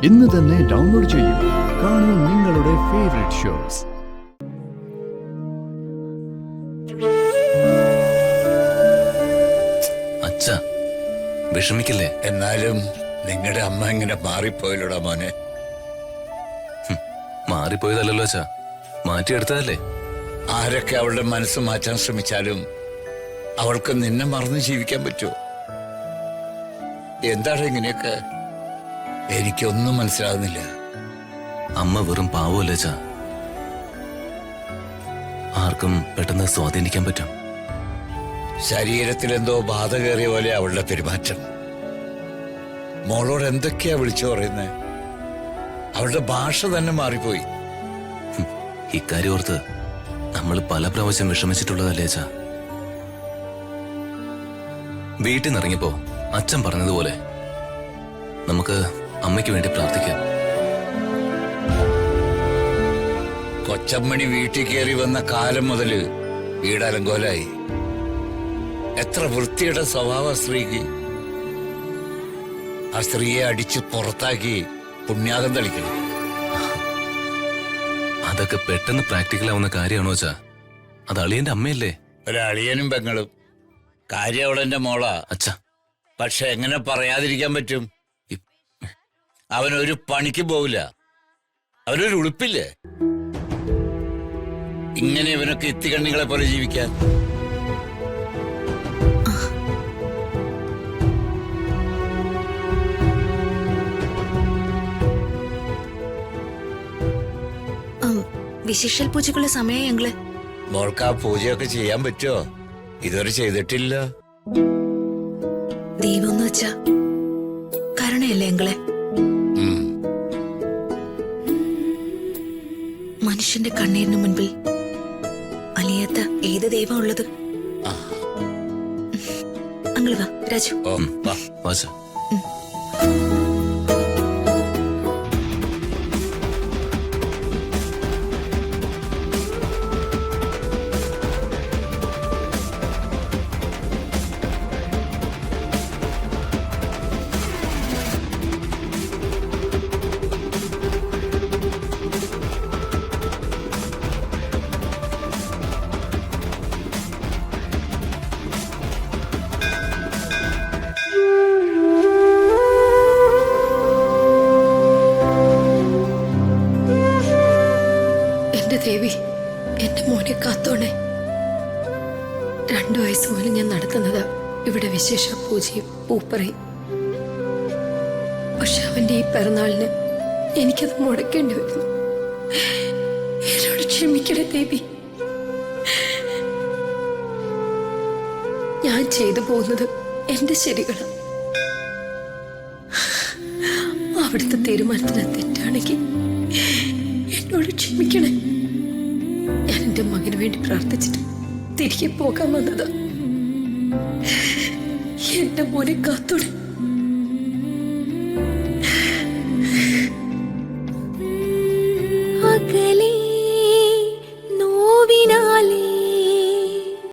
ഇന്ന് തന്നെ ഡൗൺലോഡ് ചെയ്യൂ. കാണൂ നിങ്ങളുടെ ഫേവറേറ്റ് ഷോസ്. അച്ഛാ, വിഷമിക്കില്ലേ? എന്നാലും നിങ്ങളുടെ അമ്മ ഇങ്ങനെ മാറിപ്പോയില്ലടാ മോനെ. മാറിപ്പോയതല്ലോ അച്ഛാ, മാറ്റിയെടുത്തതല്ലേ. ആരൊക്കെ അവളുടെ മനസ്സ് മാറ്റാൻ ശ്രമിച്ചാലും അവൾക്ക് നിന്നെ മറന്ന് ജീവിക്കാൻ പറ്റുമോ? എന്താണ് ഇങ്ങനെയൊക്കെ? എനിക്കൊന്നും മനസ്സിലാകുന്നില്ല. അമ്മ വെറും പാവമല്ലേ അച്ഛാ, ആർക്കും പെട്ടെന്ന് സ്വാധീനിക്കാൻ പറ്റും. ശരീരത്തിലെന്തോ ബാധ കയറിയ പോലെ അവളുടെ പെരുമാറ്റം. മോളോട് എന്തൊക്കെയാ വിളിച്ചു പറയുന്നത്? അവളുടെ ഭാഷ തന്നെ മാറിപ്പോയി. ഇക്കാര്യം ഓർത്ത് നമ്മൾ പല പ്രാവശ്യം വിഷമിച്ചിട്ടുള്ളതല്ലേ അച്ഛാ. വീട്ടിൽ നിന്നിറങ്ങിയപ്പോ അച്ഛൻ പറഞ്ഞതുപോലെ നമുക്ക് അമ്മയ്ക്ക് വേണ്ടി പ്രാർത്ഥിക്കാം. കൊച്ചമ്മണി വീട്ടിൽ കയറി വന്ന കാലം മുതല് വീടലങ്കോലായി. എത്ര വൃത്തിയുടെ സ്വഭാവ സ്ത്രീക്ക്. ആ സ്ത്രീയെ അടിച്ച് പുറത്താക്കി പുണ്യാകം തളിക്കണം. അതൊക്കെ പെട്ടെന്ന് പ്രാക്ടിക്കൽ ആവുന്ന കാര്യമാണോ അച്ഛാ? അത് അളിയന്റെ അമ്മയല്ലേ. ഒരളിയനും പെങ്ങളും. കാര്യം അവളെന്റെ മോളാ അച്ഛാ. പക്ഷെ എങ്ങനെ പറയാതിരിക്കാൻ പറ്റും? അവനൊരു പണിക്ക് പോവില്ല. അവനൊരു ഉളുപ്പില്ലേ ഇങ്ങനെ ഇവനൊക്കെ ഇത്തികണ്ണികളെ പോലെ ജീവിക്കാൻ? വിശേഷൽ പൂജക്കുള്ള സമയം ഞങ്ങള്. മോൾക്ക് ആ പൂജയൊക്കെ ചെയ്യാൻ പറ്റുമോ? ഇതുവരെ ചെയ്തിട്ടില്ല. ദൈവം എന്ന് വെച്ചാ കരുണയല്ലേ ഞങ്ങളെ. മനുഷ്യന്റെ കണ്ണീരിന് മുൻപിൽ അലിയാത്ത ഏത് ദൈവം ഉള്ളത്? അങ്ങള് വാ രാജു. വാ. ദേവി, എന്റെ മോനെ കാത്തോണേ. 2 വയസ്സ് മുതൽ ഞാൻ നടത്തുന്നതാ ഇവിടെ വിശേഷ പൂജയും പൂപ്പറയും. പക്ഷെ അവന്റെ ഈ പിറന്നാളിന് എനിക്കത് മുടക്കേണ്ടി വരുന്നു. എന്നോട് ക്ഷമിക്കണേ ദേവി. ഞാൻ ചെയ്തു പോകുന്നത് എന്റെ ശരികളാണ്. അവിടുത്തെ തീരുമാനത്തിന് തെറ്റാണെങ്കിൽ എന്നോട് ക്ഷമിക്കണേ. ഞാൻ എന്റെ മകന് വേണ്ടി പ്രാർത്ഥിച്ചിട്ട് തിരികെ പോകാൻ വന്നതാ. എന്റെ മോനെ കാത്തോടെ.